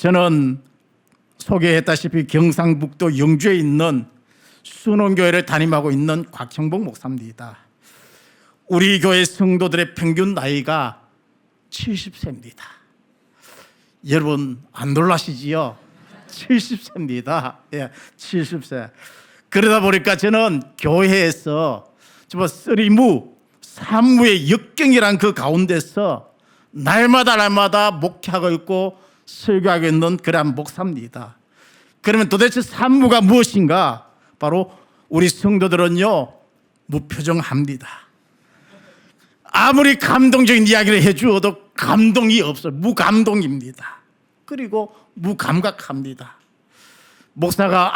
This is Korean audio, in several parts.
저는 소개했다시피 경상북도 영주에 있는 순원교회를 담임하고 있는 곽형복 목사입니다. 우리 교회 성도들의 평균 나이가 70세입니다. 여러분 안 놀라시지요? 70세입니다. 예, 70세. 그러다 보니까 저는 교회에서 정말 쓰리무, 산무의 역경이란 그 가운데서 날마다 목회하고 있고 설교하고 있는 그런 목사입니다. 그러면 도대체 산무가 무엇인가? 바로 우리 성도들은요, 무표정합니다. 아무리 감동적인 이야기를 해주어도 감동이 없어요. 무감동입니다. 그리고 무감각합니다. 목사가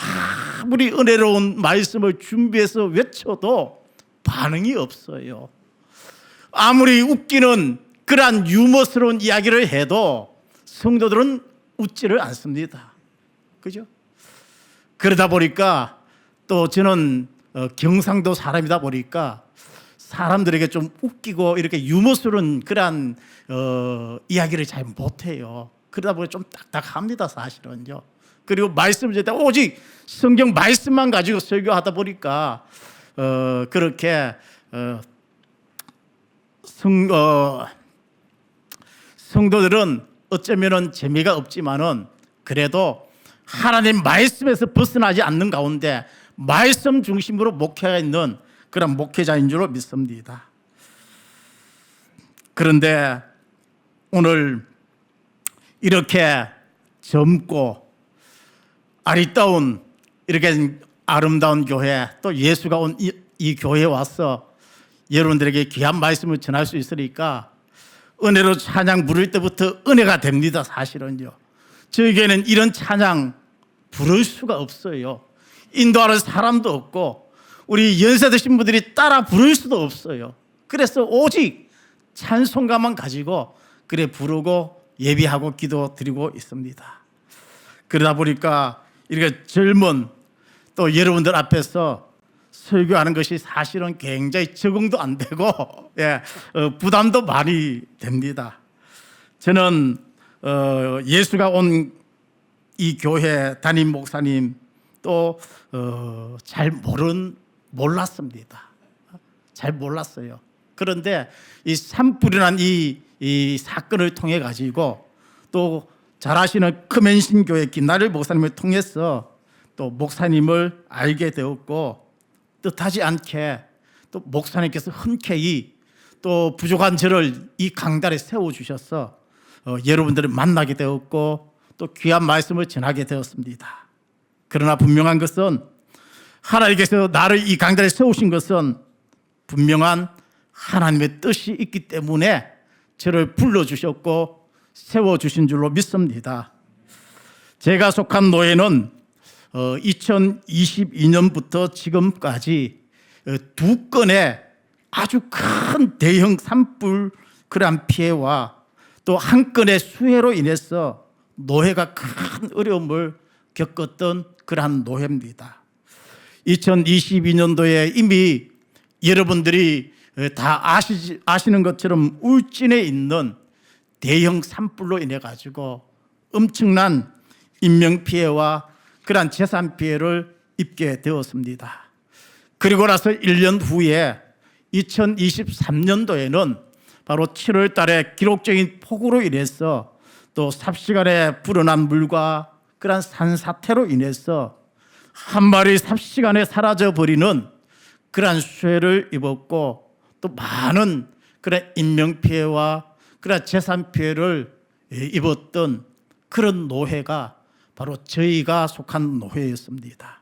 아무리 은혜로운 말씀을 준비해서 외쳐도 반응이 없어요. 아무리 웃기는 그러한 유머스러운 이야기를 해도 성도들은 웃지를 않습니다. 그죠? 그러다 보니까 또 저는 경상도 사람이다 보니까 사람들에게 좀 웃기고 이렇게 유머스러운 그러한 이야기를 잘 못해요. 그러다 보니 좀 딱딱합니다, 사실은요. 그리고 말씀을 전할 때 오직 성경 말씀만 가지고 설교하다 보니까 그렇게 성도들은 어쩌면은 재미가 없지만은 그래도 하나님 말씀에서 벗어나지 않는 가운데 말씀 중심으로 목회가 있는 그런 목회자인 줄로 믿습니다. 그런데 오늘 이렇게 젊고 아리따운 이렇게 아름다운 교회, 또 예수가 온 이 교회에 와서 여러분들에게 귀한 말씀을 전할 수 있으니까 은혜로 찬양 부를 때부터 은혜가 됩니다. 사실은요. 저에게는 이런 찬양 부를 수가 없어요. 인도하는 사람도 없고 우리 연세 드신 분들이 따라 부를 수도 없어요. 그래서 오직 찬송가만 가지고 그래 부르고 예비하고 기도 드리고 있습니다. 그러다 보니까 이렇게 젊은 또 여러분들 앞에서 설교하는 것이 사실은 굉장히 적응도 안 되고 부담도 많이 됩니다. 저는 예수가 온 이 교회 담임 목사님 또 잘 몰랐습니다. 잘 몰랐어요. 그런데 이 산불이란 이 사건을 통해 가지고 또 잘 아시는 크맨신 교회 김나를 목사님을 통해서 또 목사님을 알게 되었고 뜻하지 않게 또 목사님께서 흔쾌히 또 부족한 저를 이 강단에 세워주셔서 여러분들을 만나게 되었고 또 귀한 말씀을 전하게 되었습니다. 그러나 분명한 것은 하나님께서 나를 이 강단에 세우신 것은 분명한 하나님의 뜻이 있기 때문에 저를 불러주셨고 세워주신 줄로 믿습니다. 제가 속한 노예는 2022년부터 지금까지 두 건의 아주 큰 대형 산불 그러한 피해와 또 한 건의 수해로 인해서 노예가 큰 어려움을 겪었던 그러한 노예입니다. 2022년도에 이미 여러분들이 다 아시는 것처럼 울진에 있는 대형 산불로 인해 가지고 엄청난 인명피해와 그러한 재산 피해를 입게 되었습니다. 그리고 나서 1년 후에 2023년도에는 바로 7월 달에 기록적인 폭우로 인해서 또 삽시간에 불어난 물과 그러한 산사태로 인해서 한 마리 삽시간에 사라져버리는 그러한 수해를 입었고 또 많은 그런 인명피해와 그러한 재산 피해를 입었던 그런 노예가 바로 저희가 속한 노예였습니다.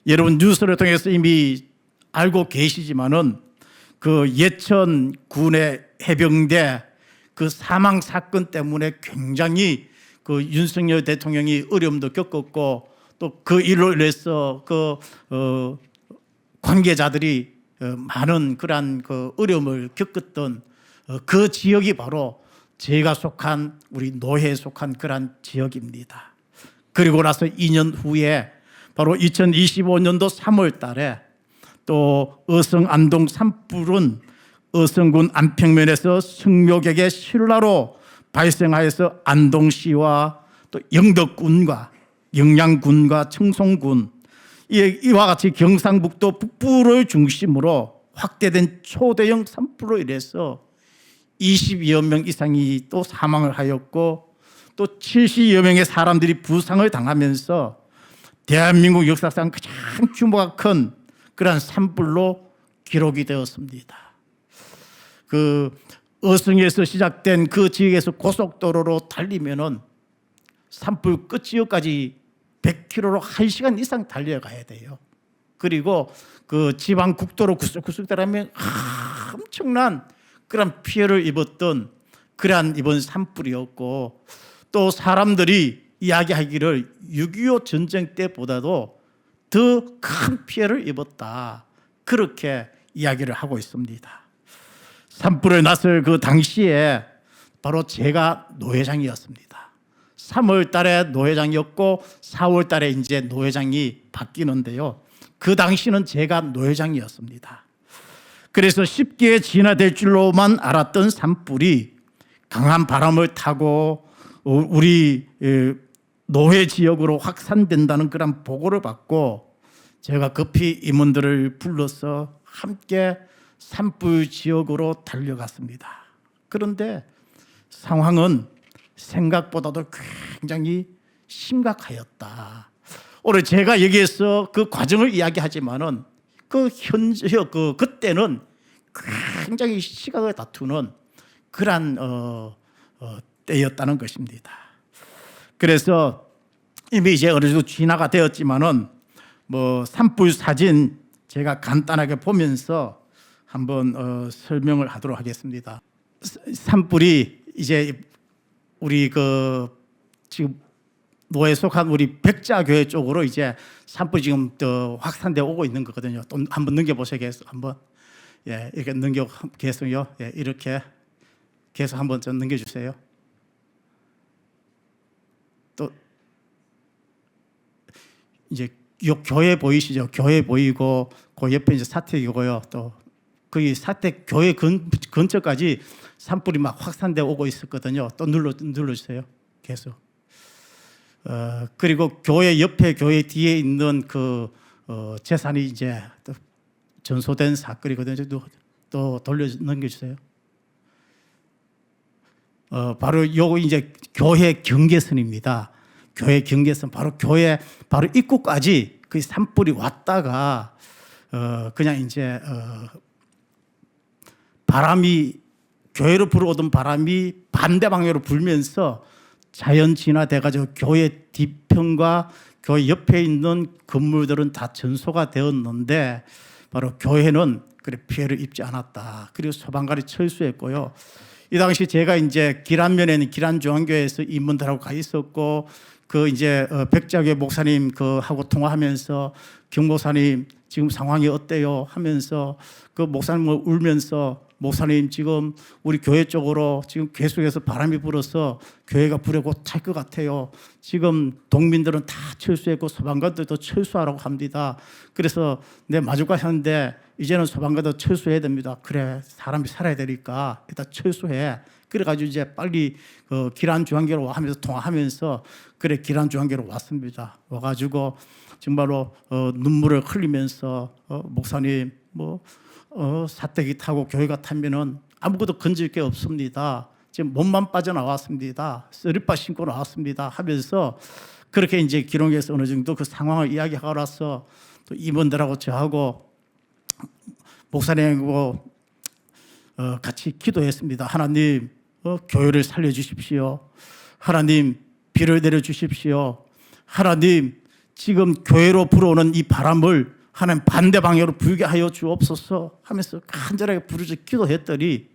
여러분 뉴스를 통해서 이미 알고 계시지만은 그 예천 군의 해병대 그 사망 사건 때문에 굉장히 그 윤석열 대통령이 어려움도 겪었고 또 그 일로 인해서 그 관계자들이 많은 그러한 그 어려움을 겪었던 그 지역이 바로 제가 속한 우리 노예에 속한 그러한 지역입니다. 그리고 나서 2년 후에 바로 2025년도 3월 달에 또 어성 안동 산불은 어성군 안평면에서 성묘객의 신라로 발생하여서 안동시와 또 영덕군과 영양군과 청송군 이와 같이 경상북도 북부를 중심으로 확대된 초대형 산불로 인해서 20여 명 이상이 또 사망을 하였고 또 70여 명의 사람들이 부상을 당하면서 대한민국 역사상 가장 규모가 큰 그러한 산불로 기록이 되었습니다. 그 어성에서 시작된 그 지역에서 고속도로로 달리면은 산불 끝지역까지 100km로 1시간 이상 달려가야 돼요. 그리고 그 지방 국도로 구석구석 달하면 엄청난 그런 피해를 입었던 그러한 이번 산불이었고 또 사람들이 이야기하기를 6.25 전쟁 때보다도 더 큰 피해를 입었다. 그렇게 이야기를 하고 있습니다. 산불에 났을 그 당시에 바로 제가 노회장이었습니다. 3월 달에 노회장이었고 4월 달에 이제 노회장이 바뀌는데요. 그 당시는 제가 노회장이었습니다. 그래서 쉽게 진화될 줄로만 알았던 산불이 강한 바람을 타고 우리 노회 지역으로 확산된다는 그런 보고를 받고 제가 급히 임원들을 불러서 함께 산불 지역으로 달려갔습니다. 그런데 상황은 생각보다도 굉장히 심각하였다. 오늘 제가 여기에서 그 과정을 이야기하지만은 그때는 굉장히 시각을 다투는 그러한 때였다는 것입니다. 그래서 이미 이제 어느 정도 진화가 되었지만은 뭐 산불 사진 제가 간단하게 보면서 한번 설명을 하도록 하겠습니다. 산불이 이제 우리 그 지금 노에 속한 우리 백자교회 쪽으로 이제 산불이 지금 또 확산되어 오고 있는 거거든요. 또 한번 넘겨보세요. 계속 한번 이렇게 넘겨 계속요. 이렇게 계속 한번 좀 넘겨주세요. 또 이제 요 교회 보이시죠? 교회 보이고 그 옆에 이제 사택이고요. 또 거기 사택 교회 근처까지 산불이 막 확산되어 오고 있었거든요. 또 눌러주세요. 계속. 그리고 교회 옆에 교회 뒤에 있는 그 재산이 이제 또 전소된 사건이거든요. 또 넘겨주세요. 바로 요거 이제 교회 경계선입니다. 교회 경계선 바로 교회 바로 입구까지 그 산불이 왔다가 그냥 이제 바람이 교회로 불어오던 바람이 반대 방향으로 불면서 자연 진화돼가지고 교회 뒤편과 교회 옆에 있는 건물들은 다 전소가 되었는데 바로 교회는 그래 피해를 입지 않았다. 그리고 소방관이 철수했고요. 이 당시 제가 이제 기란면에는 기란중앙교회에서 임원들하고 가 있었고 그 이제 백자교회 목사님 그 하고 통화하면서 경목사님 지금 상황이 어때요? 하면서 그 목사님을 울면서 목사님 지금 우리 교회 쪽으로 지금 계속해서 바람이 불어서 교회가 불에 곧 탈 것 같아요. 지금 동민들은 다 철수했고 소방관들도 철수하라고 합니다. 그래서 내 마주가셨는데 이제는 소방관도 철수해야 됩니다. 그래 사람이 살아야 되니까 일단 철수해. 그래가지고 이제 빨리 기란중앙교로 하면서 통화하면서 그래 기란중앙교로 왔습니다. 와가지고 정말로 눈물을 흘리면서 목사님 뭐 사택이 타고 교회가 타면은 아무것도 건질 게 없습니다. 지금 몸만 빠져나왔습니다. 쓰리빠 신고 나왔습니다. 하면서 그렇게 이제 기록에서 어느 정도 그 상황을 이야기하고 나서 또 임원들하고 저하고 목사님하고 같이 기도했습니다. 하나님 교회를 살려주십시오. 하나님 비를 내려주십시오. 하나님 지금 교회로 불어오는 이 바람을 하나님 반대 방향으로 불게 하여 주옵소서 하면서 간절하게 부르짖어 기도했더니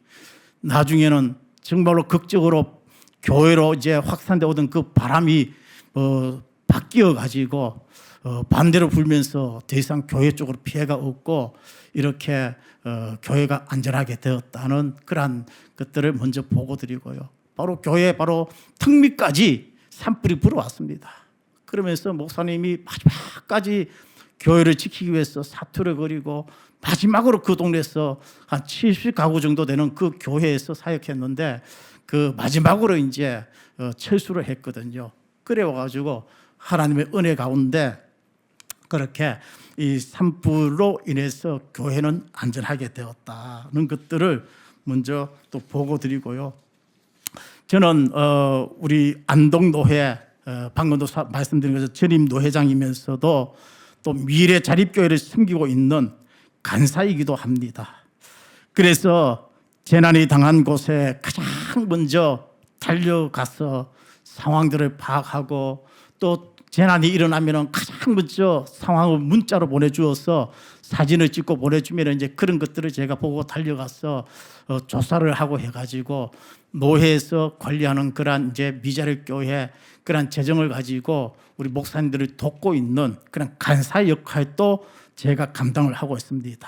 나중에는 정말로 극적으로 교회로 이제 확산되어 오던 그 바람이 바뀌어 가지고 반대로 불면서 더 이상 교회 쪽으로 피해가 없고 이렇게 교회가 안전하게 되었다는 그러한 것들을 먼저 보고 드리고요. 바로 교회 바로 턱 밑까지 산불이 불어왔습니다. 그러면서 목사님이 마지막까지 교회를 지키기 위해서 사투를 벌이고 마지막으로 그 동네에서 한 70가구 정도 되는 그 교회에서 사역했는데 그 마지막으로 이제 철수를 했거든요. 그래 와가지고 하나님의 은혜 가운데 그렇게 이 산불로 인해서 교회는 안전하게 되었다는 것들을 먼저 또 보고 드리고요. 저는 우리 안동노회 방금도 말씀드린 것처럼 전임 노회장이면서도 또 미래 자립교회를 섬기고 있는 간사이기도 합니다. 그래서 재난이 당한 곳에 가장 먼저 달려가서 상황들을 파악하고 또 재난이 일어나면 가장 먼저 상황을 문자로 보내주어서 사진을 찍고 보내주면 이제 그런 것들을 제가 보고 달려가서 조사를 하고 해가지고 노회에서 관리하는 그런 이제 미자립 교회 그런 재정을 가지고 우리 목사님들을 돕고 있는 그런 간사 역할도 제가 감당을 하고 있습니다.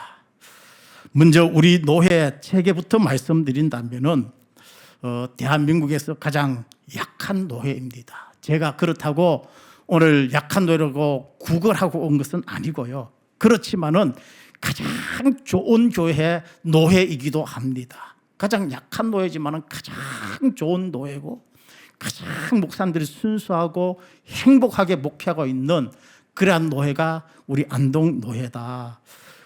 먼저 우리 노회 체계부터 말씀드린다면은 대한민국에서 가장 약한 노회입니다. 제가 그렇다고 오늘 약한 노회라고 구걸하고 온 것은 아니고요. 그렇지만은 가장 좋은 교회 노회이기도 합니다. 가장 약한 노회지만은 가장 좋은 노회고 가장 목사님들이 순수하고 행복하게 목회하고 있는 그러한 노회가 우리 안동 노회다.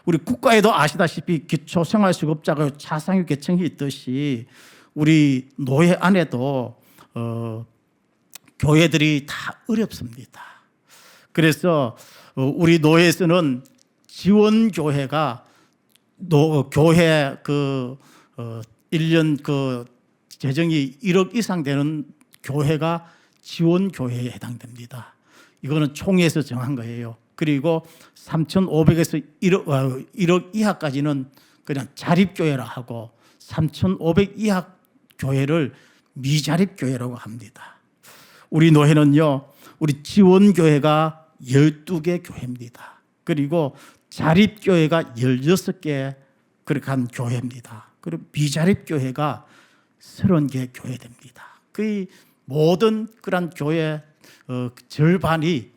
우리 국가에도 아시다시피 기초생활수급자가 차상위 계층이 있듯이 우리 노회 안에도 교회들이 다 어렵습니다. 그래서 우리 노회에서는 지원교회가 교회 1년 재정이 1억 이상 되는 교회가 지원교회에 해당됩니다. 이거는 총회에서 정한 거예요. 그리고 3,500에서 1억 이하까지는 그냥 자립교회라 하고 3,500 이하 교회를 미자립교회라고 합니다. 우리 노회는요, 우리 지원교회가 12개 교회입니다. 그리고 자립교회가 16개 그렇게 한 교회입니다. 그리고 미자립교회가 30개 교회됩니다. 거의 모든 그런 교회 절반이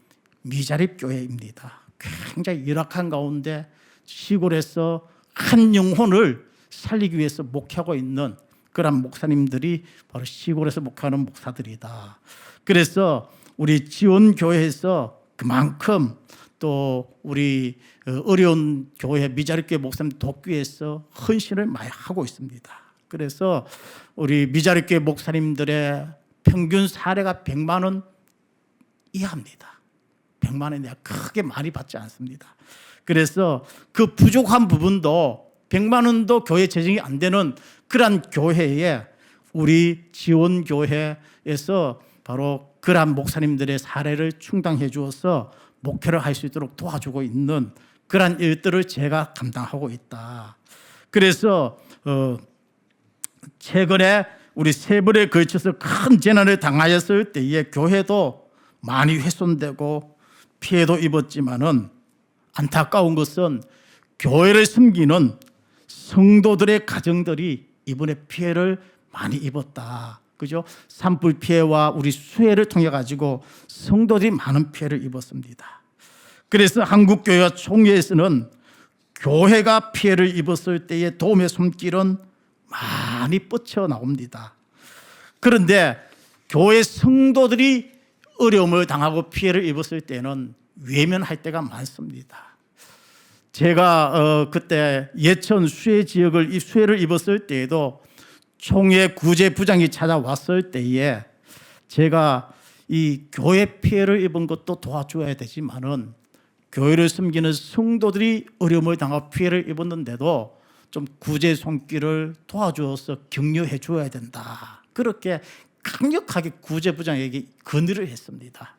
미자립교회입니다. 굉장히 열악한 가운데 시골에서 한 영혼을 살리기 위해서 목회하고 있는 그런 목사님들이 바로 시골에서 목회하는 목사들이다. 그래서 우리 지원교회에서 그만큼 또 우리 어려운 교회 미자립교회 목사님 돕기 위해서 헌신을 많이 하고 있습니다. 그래서 우리 미자립교회 목사님들의 평균 사례가 100만 원 이하입니다. 100만 원이 크게 많이 받지 않습니다. 그래서 그 부족한 부분도 100만 원도 교회 재정이 안 되는 그러한 교회에 우리 지원교회에서 바로 그러한 목사님들의 사례를 충당해 주어서 목회를 할 수 있도록 도와주고 있는 그러한 일들을 제가 감당하고 있다. 그래서 최근에 우리 세 번에 걸쳐서 큰 재난을 당하였을 때에 교회도 많이 훼손되고 피해도 입었지만은 안타까운 것은 교회를 섬기는 성도들의 가정들이 이번에 피해를 많이 입었다. 그죠? 산불 피해와 우리 수해를 통해 가지고 성도들이 많은 피해를 입었습니다. 그래서 한국교회와 총회에서는 교회가 피해를 입었을 때의 도움의 손길은 많이 뻗쳐 나옵니다. 그런데 교회 성도들이 어려움을 당하고 피해를 입었을 때는 외면할 때가 많습니다. 제가 그때 예천 수해 지역을 수해를 입었을 때에도 총회 구제부장이 찾아왔을 때에 제가 이 교회 피해를 입은 것도 도와줘야 되지만은 교회를 섬기는 성도들이 어려움을 당하고 피해를 입었는데도 좀 구제 손길을 도와주어서 격려해 줘야 된다. 그렇게 강력하게 구제부장에게 건의를 했습니다.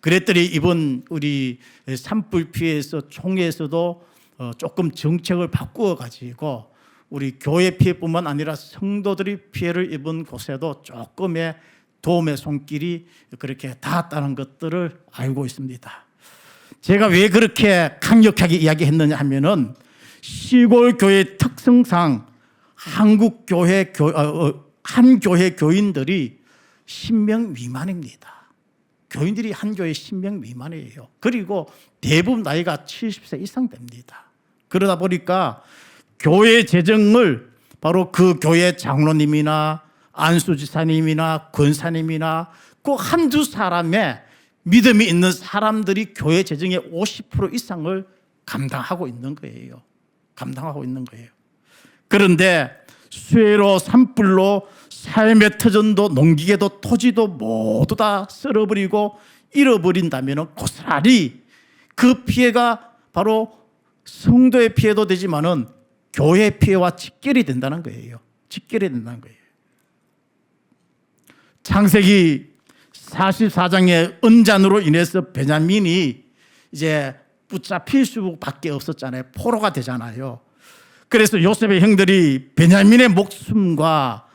그랬더니 이번 우리 산불 피해에서 총회에서도 조금 정책을 바꾸어 가지고 우리 교회 피해뿐만 아니라 성도들이 피해를 입은 곳에도 조금의 도움의 손길이 그렇게 닿았다는 것들을 알고 있습니다. 제가 왜 그렇게 강력하게 이야기했느냐 하면은 시골 교회 특성상 한국 교회 한 교회 교인들이 10명 미만입니다. 교인들이 한 교회 10명 미만이에요. 그리고 대부분 나이가 70세 이상 됩니다. 그러다 보니까 교회 재정을 바로 그 교회 장로님이나 안수지사님이나 권사님이나 그 한두 사람의 믿음이 있는 사람들이 교회 재정의 50% 이상을 감당하고 있는 거예요. 감당하고 있는 거예요. 그런데 수혜로 산불로 삶의 터전도 농기계도 토지도 모두 다 쓸어버리고 잃어버린다면 고스란히 그 피해가 바로 성도의 피해도 되지만은 교회의 피해와 직결이 된다는 거예요. 직결이 된다는 거예요. 창세기 44장의 은잔으로 인해서 베냐민이 이제 붙잡힐 수밖에 없었잖아요. 포로가 되잖아요. 그래서 요셉의 형들이 베냐민의 목숨과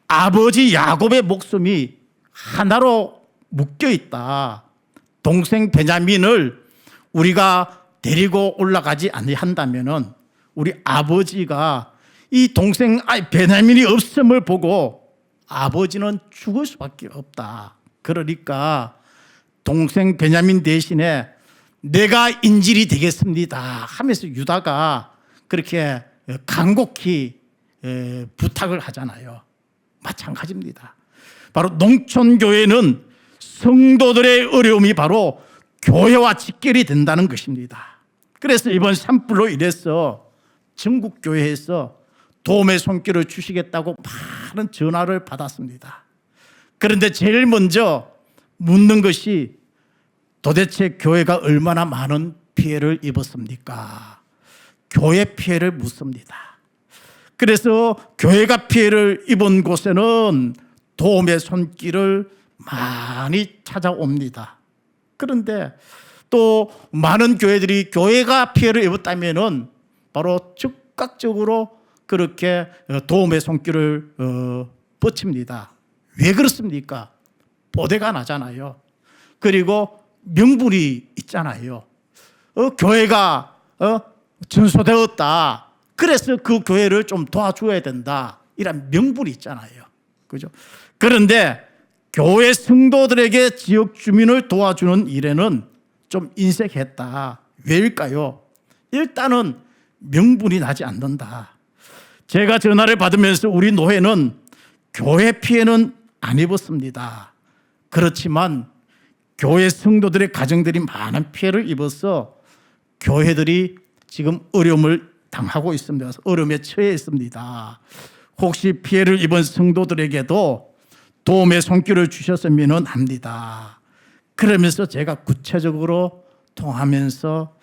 아버지 야곱의 목숨이 하나로 묶여 있다. 동생 베냐민을 우리가 데리고 올라가지 아니한다면은 우리 아버지가 이 동생 베냐민이 없음을 보고 아버지는 죽을 수밖에 없다. 그러니까 동생 베냐민 대신에 내가 인질이 되겠습니다 하면서 유다가 그렇게 간곡히 부탁을 하잖아요. 마찬가지입니다. 바로 농촌교회는 성도들의 어려움이 바로 교회와 직결이 된다는 것입니다. 그래서 이번 산불로 인해서 전국교회에서 도움의 손길을 주시겠다고 많은 전화를 받았습니다. 그런데 제일 먼저 묻는 것이 도대체 교회가 얼마나 많은 피해를 입었습니까? 교회 피해를 묻습니다. 그래서 교회가 피해를 입은 곳에는 도움의 손길을 많이 찾아옵니다. 그런데 또 많은 교회들이 교회가 피해를 입었다면은 바로 즉각적으로 그렇게 도움의 손길을 뻗칩니다. 왜 그렇습니까? 보대가 나잖아요. 그리고 명분이 있잖아요. 교회가 전소되었다. 그래서 그 교회를 좀 도와줘야 된다. 이런 명분이 있잖아요. 그죠? 그런데 교회 성도들에게 지역 주민을 도와주는 일에는 좀 인색했다. 왜일까요? 일단은 명분이 나지 않는다. 제가 전화를 받으면서 우리 노회는 교회 피해는 안 입었습니다. 그렇지만 교회 성도들의 가정들이 많은 피해를 입어서 교회들이 지금 어려움을 당하고 있습니다. 어려움에 처해 있습니다. 혹시 피해를 입은 성도들에게도 도움의 손길을 주셨으면 합니다. 그러면서 제가 구체적으로 통하면서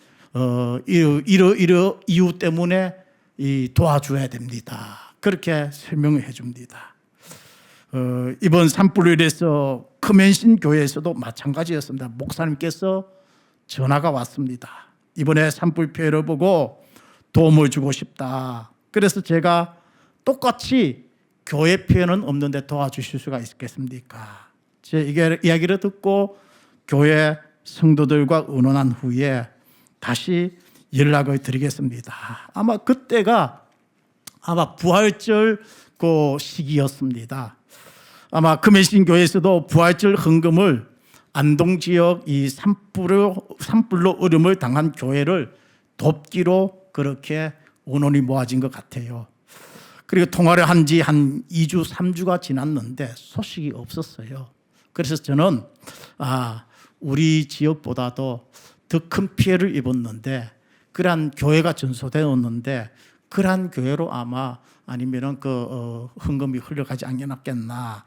이러 이유 때문에 도와줘야 됩니다. 그렇게 설명을 해줍니다. 이번 산불로 인해서 크멘신 교회에서도 마찬가지였습니다. 목사님께서 전화가 왔습니다. 이번에 산불 피해를 보고 도움을 주고 싶다. 그래서 제가 똑같이 교회 피해는 없는데 도와주실 수가 있겠습니까? 제 이야기를 듣고 교회 성도들과 의논한 후에 다시 연락을 드리겠습니다. 아마 그때가 부활절 그 시기였습니다. 아마 크멘신 교회에서도 부활절 헌금을 안동 지역 이 산불로 어려움을 당한 교회를 돕기로 그렇게 원원이 모아진 것 같아요. 그리고 통화를 한 지 한 2주, 3주가 지났는데 소식이 없었어요. 그래서 저는 우리 지역보다도 더 큰 피해를 입었는데 그러한 교회가 전소되었는데 그러한 교회로 아니면은 헌금이 흘러가지 않겠나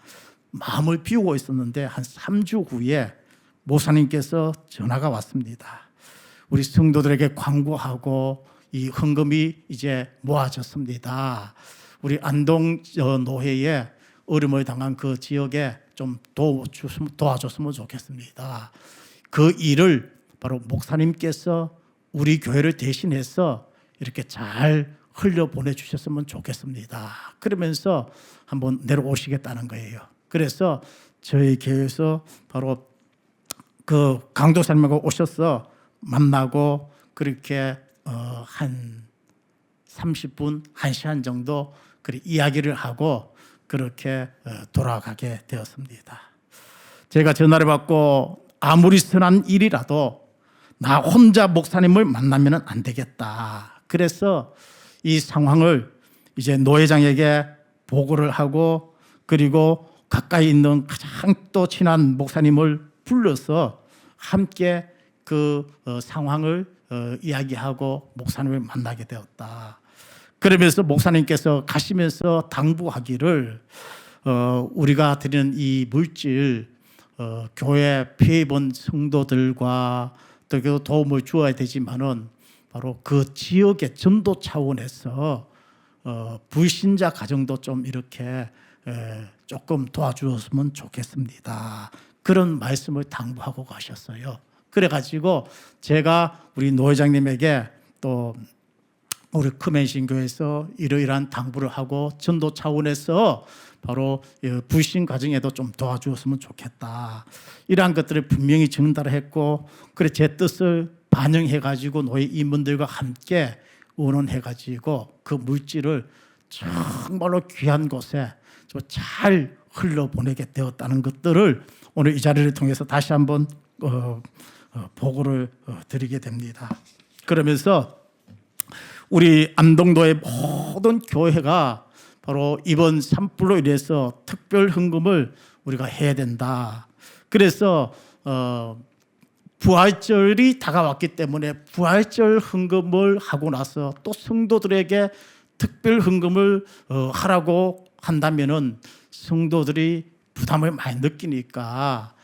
마음을 비우고 있었는데 한 3주 후에 목사님께서 전화가 왔습니다. 우리 성도들에게 광고하고 이 헌금이 이제 모아졌습니다. 우리 안동 노회에 어려움을 당한 그 지역에 좀 도와줬으면 좋겠습니다. 그 일을 바로 목사님께서 우리 교회를 대신해서 이렇게 잘 흘려보내 주셨으면 좋겠습니다. 그러면서 한번 내려오시겠다는 거예요. 그래서 저희 교회에서 바로 그 강도사님하고 오셔서 만나고 그렇게 한 30분, 1시간 정도 이야기를 하고 그렇게 돌아가게 되었습니다. 제가 전화를 받고 아무리 선한 일이라도 나 혼자 목사님을 만나면 안 되겠다. 그래서 이 상황을 이제 노회장에게 보고를 하고 그리고 가까이 있는 가장 또 친한 목사님을 불러서 함께 그 상황을 이야기하고 목사님을 만나게 되었다. 그러면서 목사님께서 가시면서 당부하기를 우리가 드리는 이 물질 교회 피해 입은 성도들과 또 도움을 주어야 되지만은 바로 그 지역의 전도 차원에서 불신자 가정도 좀 이렇게 조금 도와주었으면 좋겠습니다. 그런 말씀을 당부하고 가셨어요. 그래가지고 제가 우리 노 회장님에게 또 우리 크맨신교에서 이러이러한 당부를 하고 전도 차원에서 바로 불신 가정에도 좀 도와주었으면 좋겠다. 이러한 것들을 분명히 전달했고, 그래 제 뜻을 반영해가지고 노예 임원들과 함께 의논해가지고 그 물질을 정말로 귀한 곳에 잘 흘러보내게 되었다는 것들을 오늘 이 자리를 통해서 다시 한번 보고를 드리게 됩니다. 그러면서 우리 안동도의 모든 교회가 바로 이번 산불로 인해서 특별 헌금을 우리가 해야 된다. 그래서 부활절이 다가왔기 때문에 부활절 헌금을 하고 나서 또 성도들에게 특별 헌금을 하라고 한다면은 성도들이 부담을 많이 느끼니까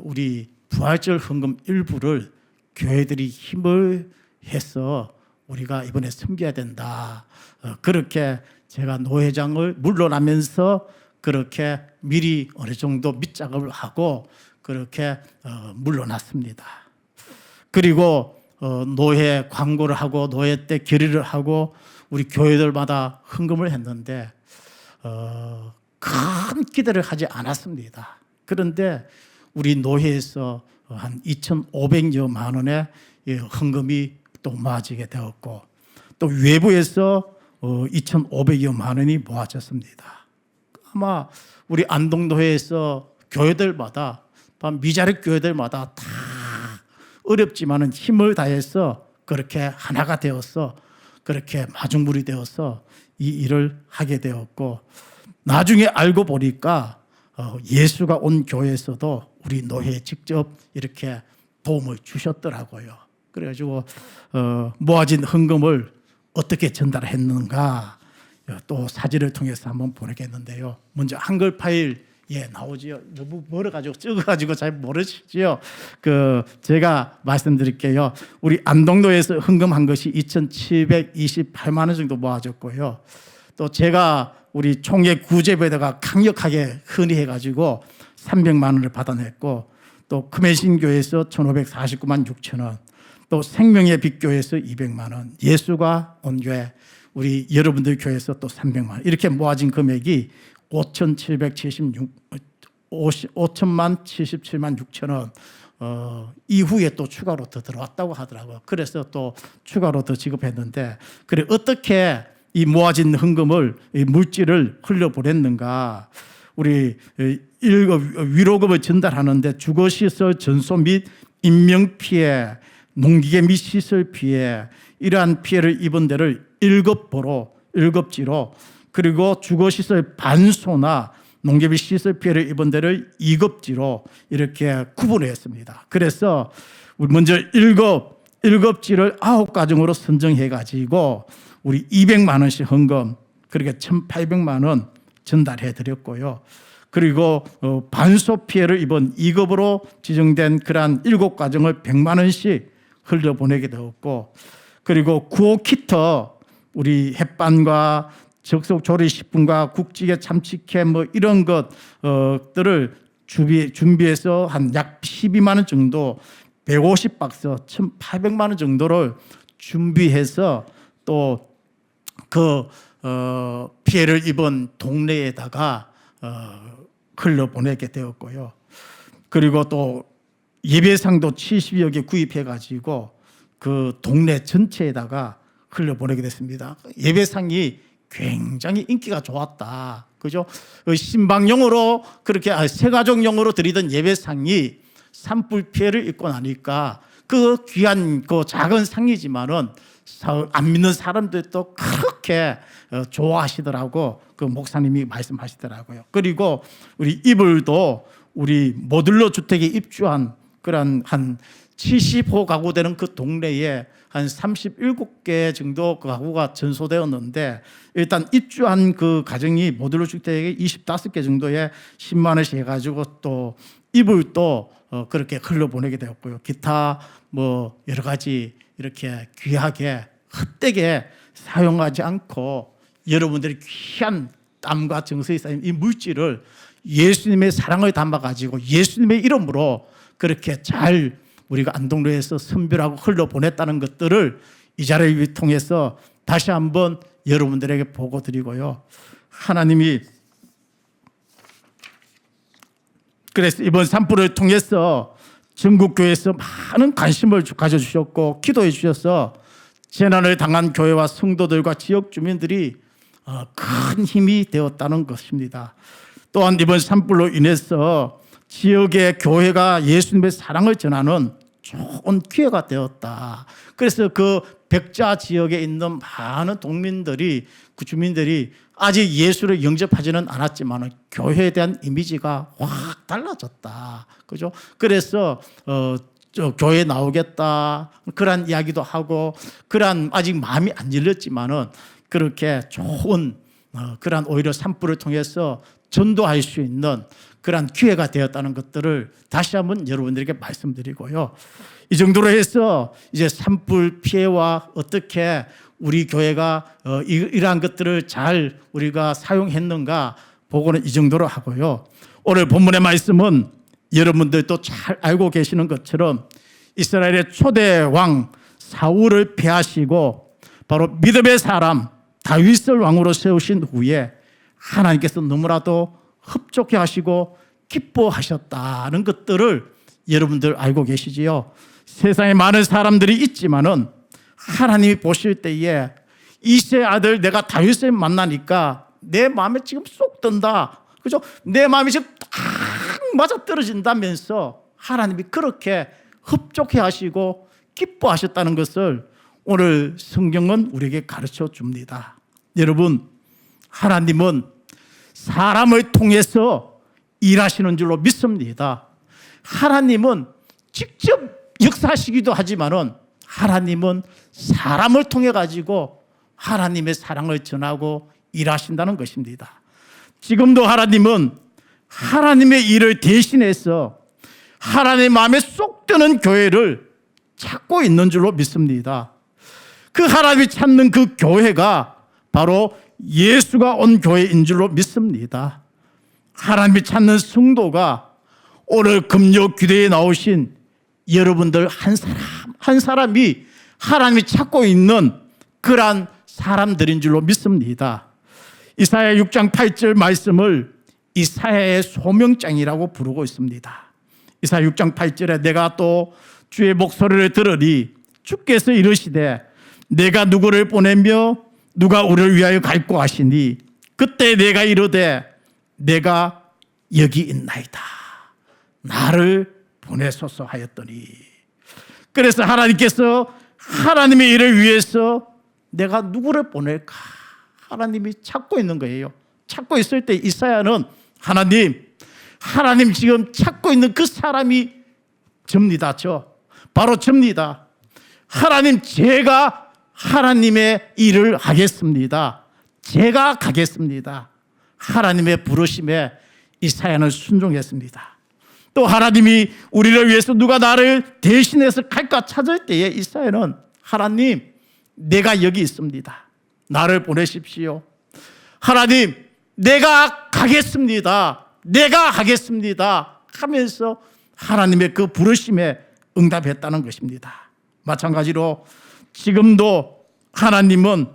우리 부활절 헌금 일부를 교회들이 힘을 해서 우리가 이번에 섬겨야 된다. 그렇게 제가 노 회장을 물러나면서 그렇게 미리 어느 정도 밑작업을 하고 그렇게 물러났습니다. 그리고 노회 광고를 하고 노회 때 결의를 하고 우리 교회들마다 헌금을 했는데 큰 기대를 하지 않았습니다. 그런데 우리 노회에서 한 2,500여만 원의 헌금이 또 모아지게 되었고 또 외부에서 2,500여만 원이 모아졌습니다. 아마 우리 안동도회에서 교회들마다 미자립 교회들마다 다 어렵지만은 힘을 다해서 그렇게 하나가 되어서 그렇게 마중물이 되어서 이 일을 하게 되었고 나중에 알고 보니까 예수가 온 교회에서도 우리 노회에 직접 이렇게 도움을 주셨더라고요. 그래가지고 모아진 헌금을 어떻게 전달했는가 또 사진을 통해서 한번 보내겠는데요. 먼저 한글 파일 나오지요. 너무 멀어가지고 적어가지고 잘 모르시지요. 제가 말씀드릴게요. 우리 안동도에서 헌금한 것이 2,728만 원 정도 모아졌고요. 또 제가 우리 총회 구제부에다가 강력하게 건의해가지고 300만 원을 받아냈고 또 크맨신교에서 1,549만 6천 원, 또 생명의 빛교에서 200만 원, 예수가 온 교회 우리 여러분들 교회에서 또 300만 원 이렇게 모아진 금액이 5천만 77만 6천 원 이후에 또 추가로 더 들어왔다고 하더라고요. 그래서 또 추가로 더 지급했는데 그래 어떻게 이 모아진 헌금을 이 물질을 흘려보냈는가? 우리 위로금을 전달하는데 주거시설 전소 및 인명피해, 농기계 및 시설 피해 이러한 피해를 입은 데를 1급지로 그리고 주거시설 반소나 농계 및 시설 피해를 입은 데를 2급지로 이렇게 구분했습니다. 그래서 우리 먼저 1급지를 9가정으로 선정해가지고 우리 200만 원씩 헌금 그렇게 1,800만 원 전달해 드렸고요. 그리고 반소 피해를 입은 2급으로 지정된 그러한 7가정을 100만 원씩 흘려보내게 되었고 그리고 구호키터 우리 햇반과 적석조리식품과 국찌개 참치캔 뭐 이런 것들을 준비해서 한 약 12만 원 정도 150박스 1,800만 원 정도를 준비해서 또 피해를 입은 동네에다가 흘려보내게 되었고요. 그리고 또 예배상도 70여 개 구입해 가지고 그 동네 전체에다가 흘려보내게 됐습니다. 예배상이 굉장히 인기가 좋았다. 그죠? 신방용으로 그렇게 세가족용으로 드리던 예배상이 산불 피해를 입고 나니까 그 귀한 그 작은 상이지만은 안 믿는 사람들도 그렇게 좋아하시더라고. 그 목사님이 말씀하시더라고요. 그리고 우리 이불도 우리 모듈러 주택에 입주한 그런 한 70호 가구 되는 그 동네에 한 37개 정도 그 가구가 전소되었는데, 일단 입주한 그 가정이 모듈러 주택에 25개 정도에 10만 원씩 해가지고 또 이불도 그렇게 흘려보내게 되었고요. 기타 뭐 여러 가지 이렇게 귀하게 헛되게 사용하지 않고 여러분들이 귀한 땀과 정성이 쌓인 이 물질을 예수님의 사랑을 담아가지고 예수님의 이름으로 그렇게 잘 우리가 안동로에서 선별하고 흘려보냈다는 것들을 이 자리를 통해서 다시 한번 여러분들에게 보고 드리고요. 하나님이 그래서 이번 산불을 통해서 전국교회에서 많은 관심을 가져주셨고 기도해 주셔서 재난을 당한 교회와 성도들과 지역 주민들이 큰 힘이 되었다는 것입니다. 또한 이번 산불로 인해서 지역의 교회가 예수님의 사랑을 전하는 좋은 기회가 되었다. 그래서 그 백자 지역에 있는 많은 동민들이, 그 주민들이 아직 예수를 영접하지는 않았지만 교회에 대한 이미지가 확 달라졌다. 그죠? 그래서 저 교회 나오겠다 그런 이야기도 하고, 그런 아직 마음이 안 열렸지만은 그렇게 좋은 그런 오히려 산불을 통해서 전도할 수 있는 그런 기회가 되었다는 것들을 다시 한번 여러분들에게 말씀드리고요. 이 정도로 해서 이제 산불 피해와 어떻게 우리 교회가 이러한 것들을 잘 우리가 사용했는가 보고는 이 정도로 하고요. 오늘 본문의 말씀은 여러분들도 잘 알고 계시는 것처럼 이스라엘의 초대 왕 사울을 폐하시고 바로 믿음의 사람 다윗을 왕으로 세우신 후에 하나님께서 너무나도 흡족해 하시고 기뻐하셨다는 것들을 여러분들 알고 계시지요. 세상에 많은 사람들이 있지만은 하나님이 보실 때에 이세 아들 내가 다윗을 만나니까 내 마음에 지금 쏙 든다. 그죠? 내 마음이 지금 딱 맞아 떨어진다면서 하나님이 그렇게 흡족해 하시고 기뻐하셨다는 것을 오늘 성경은 우리에게 가르쳐 줍니다. 여러분, 하나님은 사람을 통해서 일하시는 줄로 믿습니다. 하나님은 직접 역사하시기도 하지만은 하나님은 사람을 통해 가지고 하나님의 사랑을 전하고 일하신다는 것입니다. 지금도 하나님은 하나님의 일을 대신해서 하나님의 마음에 쏙 드는 교회를 찾고 있는 줄로 믿습니다. 그 하나님이 찾는 그 교회가 바로 예수가 온 교회인 줄로 믿습니다. 하나님이 찾는 성도가 오늘 금요 기도에 나오신 여러분들 한 사람이 하나님이 찾고 있는 그러한 사람들인 줄로 믿습니다. 이사야 6장 8절 말씀을 이사야의 소명장이라고 부르고 있습니다. 이사야 6장 8절에 내가 또 주의 목소리를 들으니 주께서 이르시되 내가 누구를 보내며 누가 우리를 위하여 갈고 하시니 그때 내가 이르되 내가 여기 있나이다. 나를 보내소서 하였더니, 그래서 하나님께서 하나님의 일을 위해서 내가 누구를 보낼까 하나님이 찾고 있는 거예요. 찾고 있을 때 이사야는 하나님 지금 찾고 있는 그 사람이 접니다. 바로 접니다. 하나님, 제가 하나님의 일을 하겠습니다. 제가 가겠습니다. 하나님의 부르심에 이사야는 순종했습니다. 또 하나님이 우리를 위해서 누가 나를 대신해서 갈까 찾을 때에 이사야는 하나님, 내가 여기 있습니다. 나를 보내십시오. 하나님, 내가 가겠습니다. 내가 하겠습니다. 하면서 하나님의 그 부르심에 응답했다는 것입니다. 마찬가지로 지금도 하나님은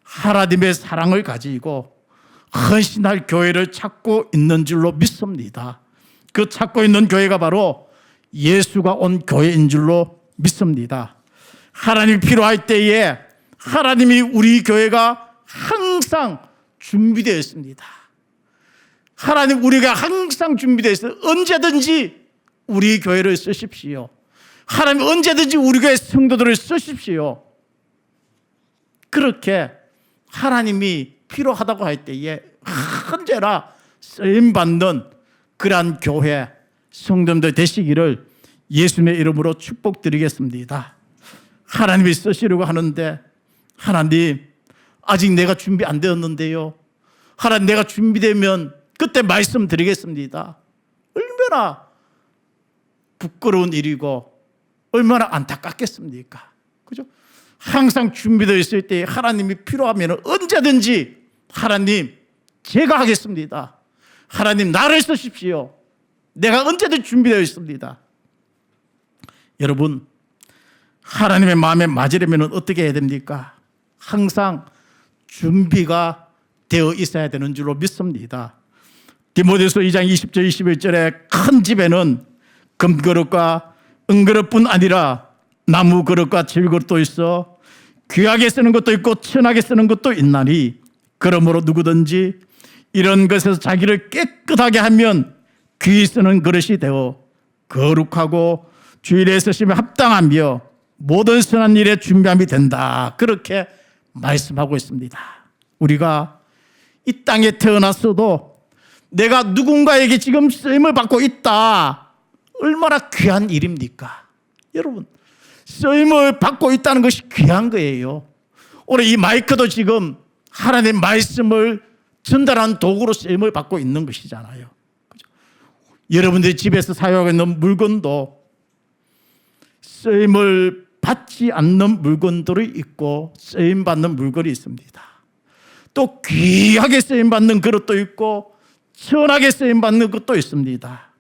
하나님의 사랑을 가지고 헌신할 교회를 찾고 있는 줄로 믿습니다. 그 찾고 있는 교회가 바로 예수가 온 교회인 줄로 믿습니다. 하나님이 필요할 때에 하나님이 우리 교회가 항상 준비되어 있습니다. 하나님, 우리가 항상 준비되어 있어요. 언제든지 우리 교회를 쓰십시오. 하나님, 언제든지 우리 교회 성도들을 쓰십시오. 그렇게 하나님이 필요하다고 할 때에 언제나 쓰임받는 그러한 교회 성도들 되시기를 예수님의 이름으로 축복드리겠습니다. 하나님이 쓰시려고 하는데 하나님 아직 내가 준비 안 되었는데요. 하나님 내가 준비되면 그때 말씀드리겠습니다. 얼마나 부끄러운 일이고 얼마나 안타깝겠습니까? 그죠? 항상 준비되어 있을 때 하나님이 필요하면 언제든지 하나님 제가 하겠습니다. 하나님 나를 쓰십시오. 내가 언제든 준비되어 있습니다. 여러분 하나님의 마음에 맞으려면 어떻게 해야 됩니까? 항상 준비가 되어 있어야 되는 줄로 믿습니다. 디모데후서 2장 20절 21절에 큰 집에는 금그릇과 은그릇뿐 아니라 나무 그릇과 질그릇도 있어 귀하게 쓰는 것도 있고 천하게 쓰는 것도 있나니 그러므로 누구든지 이런 것에서 자기를 깨끗하게 하면 귀히 쓰는 그릇이 되어 거룩하고 주일에 쓰시면 합당하며 모든 선한 일에 준비함이 된다. 그렇게 말씀하고 있습니다. 우리가 이 땅에 태어났어도 내가 누군가에게 지금 쓰임을 받고 있다. 얼마나 귀한 일입니까? 여러분 쓰임을 받고 있다는 것이 귀한 거예요. 오늘 이 마이크도 지금 하나님의 말씀을 전달하는 도구로 쓰임을 받고 있는 것이잖아요. 그죠? 여러분들이 집에서 사용하고 있는 물건도 쓰임을 받지 않는 물건들이 있고 쓰임받는 물건이 있습니다. 또 귀하게 쓰임받는 그릇도 있고 천하게 쓰임받는 것도 있습니다.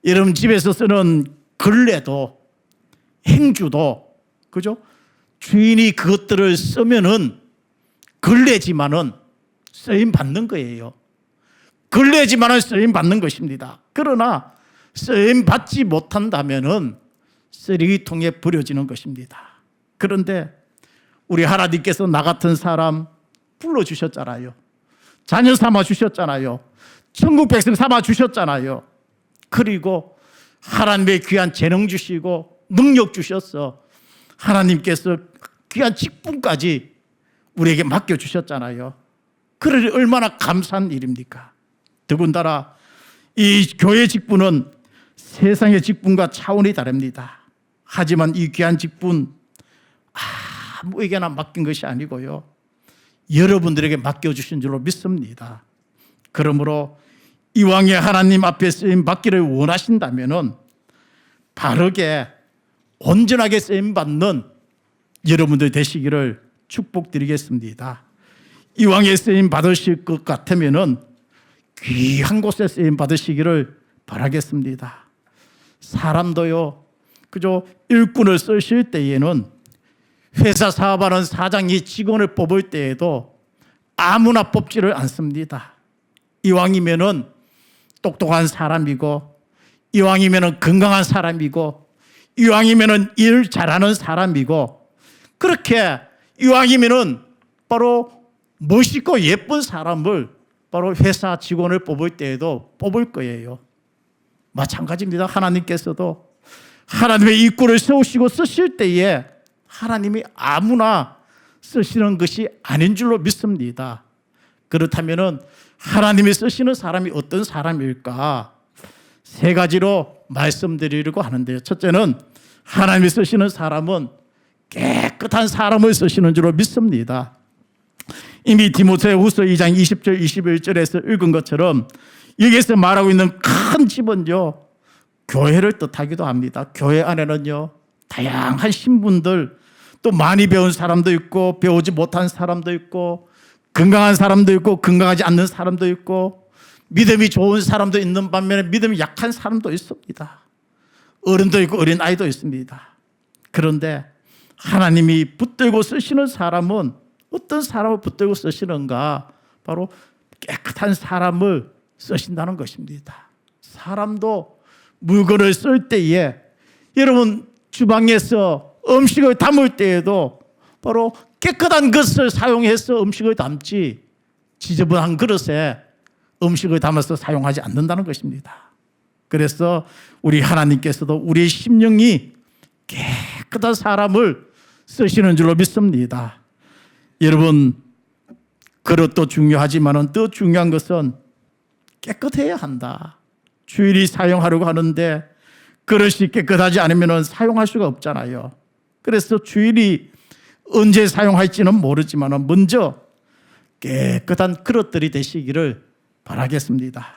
여러분 집에서 쓰는 걸레도 행주도 그죠? 주인이 그것들을 쓰면은 걸레지만은 쓰임 받는 거예요. 걸레지만은 쓰임 받는 것입니다. 그러나 쓰임 받지 못한다면은 쓰레기통에 버려지는 것입니다. 그런데 우리 하나님께서 나 같은 사람 불러주셨잖아요. 자녀 삼아 주셨잖아요. 천국 백성 삼아 주셨잖아요. 그리고 하나님의 귀한 재능 주시고 능력 주셨어. 하나님께서 귀한 직분까지 우리에게 맡겨주셨잖아요. 그러니 얼마나 감사한 일입니까? 더군다나 이 교회 직분은 세상의 직분과 차원이 다릅니다. 하지만 이 귀한 직분 아무에게나 맡긴 것이 아니고요. 여러분들에게 맡겨주신 줄로 믿습니다. 그러므로 이왕에 하나님 앞에 쓰임 받기를 원하신다면 바르게 온전하게 쓰임 받는 여러분들 되시기를 축복드리겠습니다. 이왕에 쓰임 받으실 것 같으면 귀한 곳에 쓰임 받으시기를 바라겠습니다. 사람도요, 그저 일꾼을 쓰실 때에는 회사 사업하는 사장이 직원을 뽑을 때에도 아무나 뽑지를 않습니다. 이왕이면은 똑똑한 사람이고, 이왕이면은 건강한 사람이고, 이왕이면은 일 잘하는 사람이고, 그렇게 이왕이면은 바로 멋있고 예쁜 사람을 바로 회사 직원을 뽑을 때에도 뽑을 거예요. 마찬가지입니다. 하나님께서도 하나님의 일꾼을 세우시고 쓰실 때에 하나님이 아무나 쓰시는 것이 아닌 줄로 믿습니다. 그렇다면 하나님이 쓰시는 사람이 어떤 사람일까? 세 가지로 말씀드리려고 하는데요. 첫째는 하나님이 쓰시는 사람은 깨끗한 사람을 쓰시는 줄로 믿습니다. 이미 디모데후서 2장 20절 21절에서 읽은 것처럼 여기에서 말하고 있는 큰 집은요, 교회를 뜻하기도 합니다. 교회 안에는요, 다양한 신분들, 또 많이 배운 사람도 있고 배우지 못한 사람도 있고 건강한 사람도 있고 건강하지 않는 사람도 있고 믿음이 좋은 사람도 있는 반면에 믿음이 약한 사람도 있습니다. 어른도 있고 어린아이도 있습니다. 그런데 하나님이 붙들고 쓰시는 사람은 어떤 사람을 붙들고 쓰시는가? 바로 깨끗한 사람을 쓰신다는 것입니다. 사람도 물건을 쓸 때에 여러분 주방에서 음식을 담을 때에도 바로 깨끗한 그릇을 사용해서 음식을 담지 지저분한 그릇에 음식을 담아서 사용하지 않는다는 것입니다. 그래서 우리 하나님께서도 우리의 심령이 깨끗한 사람을 쓰시는 줄로 믿습니다. 여러분 그릇도 중요하지만 더 중요한 것은 깨끗해야 한다. 주일이 사용하려고 하는데 그릇이 깨끗하지 않으면 사용할 수가 없잖아요. 그래서 주일이 언제 사용할지는 모르지만 먼저 깨끗한 그릇들이 되시기를 바라겠습니다.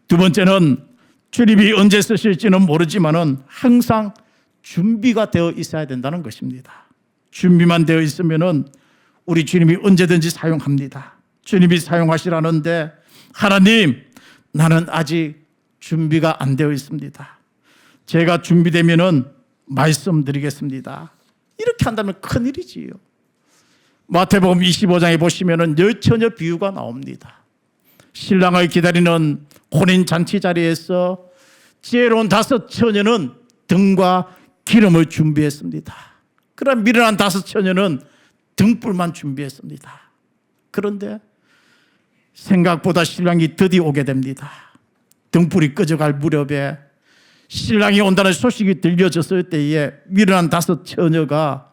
두 번째는 주님이 언제 쓰실지는 모르지만 항상 준비가 되어 있어야 된다는 것입니다. 준비만 되어 있으면 우리 주님이 언제든지 사용합니다. 주님이 사용하시라는데 하나님, 나는 아직 준비가 안 되어 있습니다. 제가 준비되면은 말씀드리겠습니다. 이렇게 한다면 큰일이지요. 마태복음 25장에 보시면은 여처녀 비유가 나옵니다. 신랑을 기다리는 혼인 잔치 자리에서 지혜로운 5 처녀는 등과 기름을 준비했습니다. 그러나 미련한 5 처녀는 등불만 준비했습니다. 그런데 생각보다 신랑이 드디어 오게 됩니다. 등불이 꺼져갈 무렵에 신랑이 온다는 소식이 들려졌을 때에 미련한 5 처녀가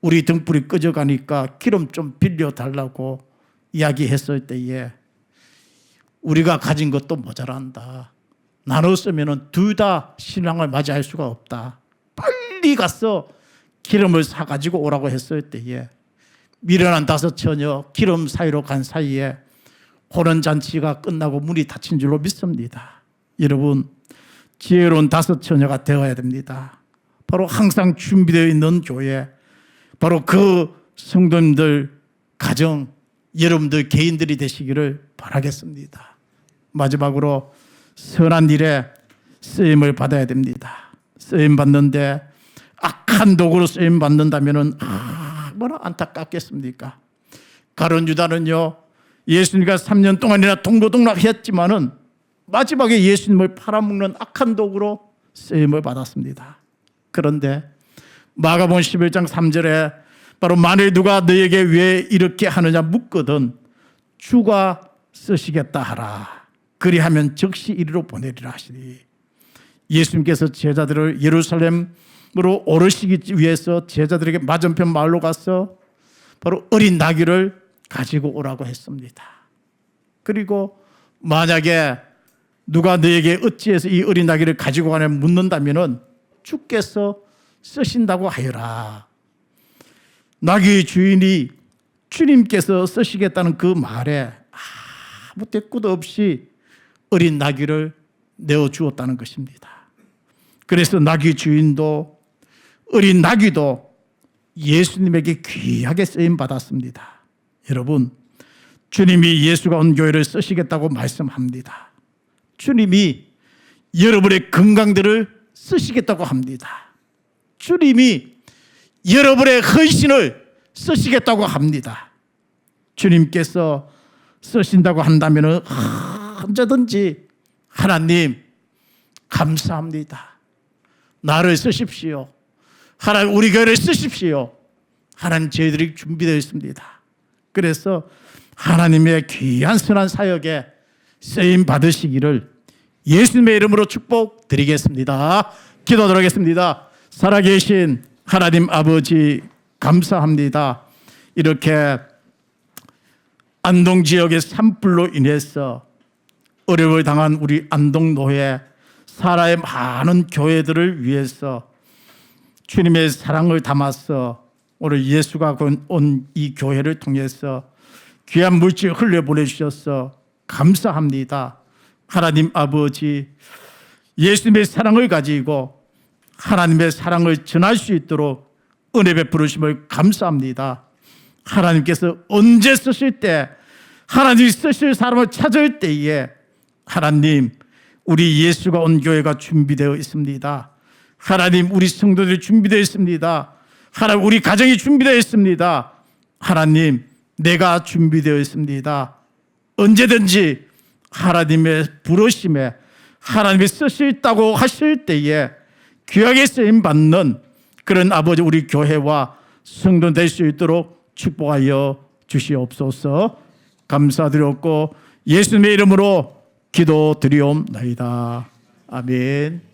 우리 등불이 꺼져가니까 기름 좀 빌려달라고 이야기했을 때에 우리가 가진 것도 모자란다. 나눠 쓰면 둘 다 신랑을 맞이할 수가 없다. 빨리 가서 기름을 사가지고 오라고 했을 때에 미련한 5 처녀 기름 사이로 간 사이에 혼인잔치가 끝나고 문이 닫힌 줄로 믿습니다. 여러분, 지혜로운 5 처녀가 되어야 됩니다. 바로 항상 준비되어 있는 교회, 바로 그 성도님들 가정, 여러분들 개인들이 되시기를 바라겠습니다. 마지막으로 선한 일에 쓰임을 받아야 됩니다. 쓰임 받는데 악한 도구로 쓰임 받는다면 얼마나 안타깝겠습니까? 가룟 유다는요, 예수님과 3년 동안이나 동고동락했지만은 마지막에 예수님을 팔아먹는 악한 도구로 쓰임을 받았습니다. 그런데 마가복음 11장 3절에 바로 만일 누가 너에게 왜 이렇게 하느냐 묻거든 주가 쓰시겠다 하라. 그리하면 즉시 이리로 보내리라 하시니, 예수님께서 제자들을 예루살렘으로 오르시기 위해서 제자들에게 맞은편 마을로 가서 바로 어린 나귀를 가지고 오라고 했습니다. 그리고 만약에 누가 너에게 어찌해서 이 어린 나귀를 가지고 가냐 묻는다면 주께서 쓰신다고 하여라. 나귀의 주인이 주님께서 쓰시겠다는 그 말에 아무 대꾸도 없이 어린 나귀를 내어주었다는 것입니다. 그래서 나귀 주인도 어린 나귀도 예수님에게 귀하게 쓰임받았습니다. 여러분, 주님이 예수가 온 교회를 쓰시겠다고 말씀합니다. 주님이 여러분의 건강들을 쓰시겠다고 합니다. 주님이 여러분의 헌신을 쓰시겠다고 합니다. 주님께서 쓰신다고 한다면 언제든지 하나님 감사합니다. 나를 쓰십시오. 하나님 우리 교회를 쓰십시오. 하나님 저희들이 준비되어 있습니다. 그래서 하나님의 귀한 선한 사역에 쓰임 받으시기를 예수님의 이름으로 축복드리겠습니다. 기도드리겠습니다. 살아계신 하나님 아버지 감사합니다. 이렇게 안동 지역의 산불로 인해서 어려움을 당한 우리 안동노회 사라의 많은 교회들을 위해서 주님의 사랑을 담아서 오늘 예수가 온 이 교회를 통해서 귀한 물질 흘려보내주셔서 감사합니다. 하나님 아버지, 예수님의 사랑을 가지고 하나님의 사랑을 전할 수 있도록 은혜 베푸심을 감사합니다. 하나님께서 언제 쓰실 때, 하나님이 쓰실 사람을 찾을 때에 하나님, 우리 예수가 온 교회가 준비되어 있습니다. 하나님, 우리 성도들이 준비되어 있습니다. 하나님, 우리 가정이 준비되어 있습니다. 하나님, 내가 준비되어 있습니다. 언제든지 하나님의 부르심에 하나님이 쓰시다고 하실 때에 귀하게 쓰임받는 그런 아버지 우리 교회와 성도 될 수 있도록 축복하여 주시옵소서. 감사드렸고 예수님의 이름으로 기도드리옵나이다. 아멘.